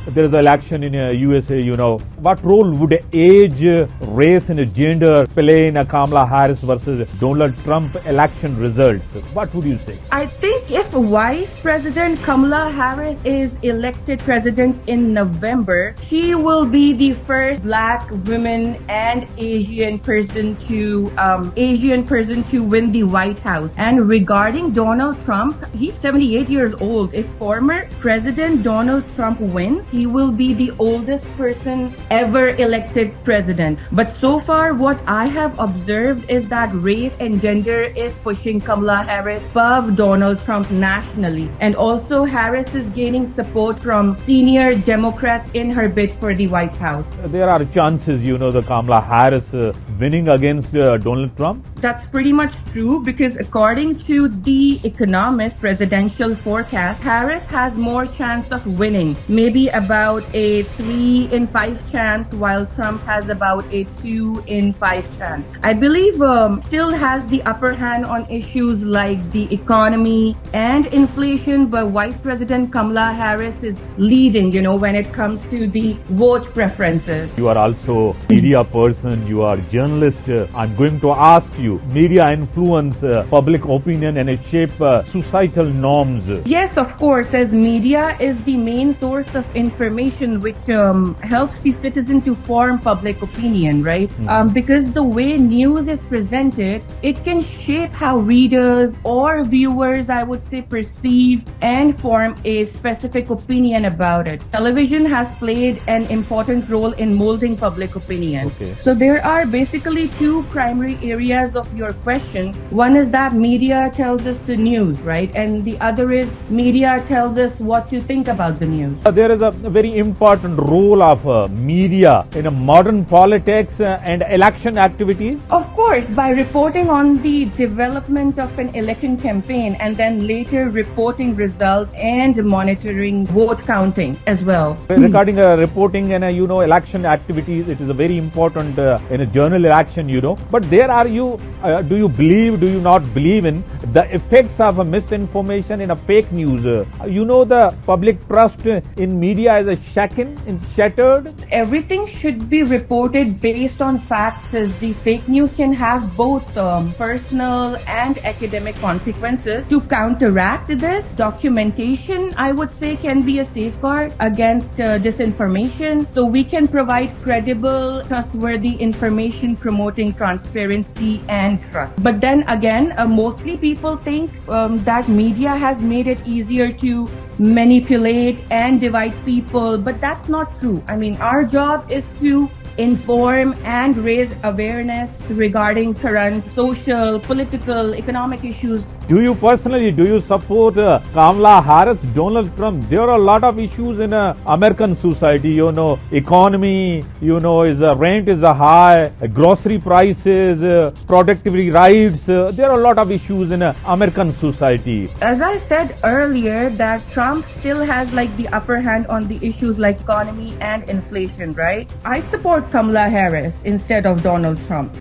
there is an election in USA, what role would age, race and gender play in a Kamala Harris versus Donald Trump election results? What would you say? I think if Vice President Kamala Harris is elected president in November, she will be the first Black woman and Asian person to win the White House. And regarding Donald Trump, he's 78 years old. If former President Donald Trump wins, he will be the oldest person ever elected president. But so far, what I have observed is that race and gender is pushing Kamala Harris above Donald Trump nationally. And also, Harris is gaining support from senior Democrats in her bid for the White House. There are chances, the Kamala Harris winning against Donald Trump? That's pretty much true, because according to the Economist presidential forecast, Harris has more chance of winning, maybe about a 3 in 5 chance, while Trump has about a 2 in 5 chance. I believe still has the upper hand on issues like the economy and inflation, but Vice President Kamala Harris is leading, when it comes to the vote preferences. You are also a media person, you are a journalist. I'm going to ask you, media influence public opinion and it shape societal norms. Yes, of course, as media is the main source of information which helps the citizen to form public opinion, right? Because the way news is presented, it can shape how readers or viewers, I would say, perceive and form a specific opinion about it. Television has played an important role in molding public opinion. Okay. So there are basically two primary areas of your question. One is that media tells us the news, right? And the other is media tells us what to think about the news. There is a very important role of media in a modern politics and election activities. Of course, by reporting on the development of an election campaign and then later reporting results and monitoring vote counting as well. Regarding reporting and election activities, it is a very important in a general election, But there are do you believe, do you not believe in the effects of misinformation in a fake news? The public trust in media is shattered. Everything should be reported based on facts, as the fake news can have both personal and academic consequences. To counteract this, documentation, I would say, can be a safeguard against disinformation. So we can provide credible, trustworthy information promoting transparency and trust. But then again, mostly people think that media has made it easier to manipulate and divide people, but that's not true. I mean, our job is to inform and raise awareness regarding current social, political, economic issues. Do you support Kamala Harris, Donald Trump? There are a lot of issues in American society, economy, is rent is high, grocery prices, productivity rights. There are a lot of issues in American society. As I said earlier, that Trump still has the upper hand on the issues like economy and inflation, right? I support Kamala Harris instead of Donald Trump.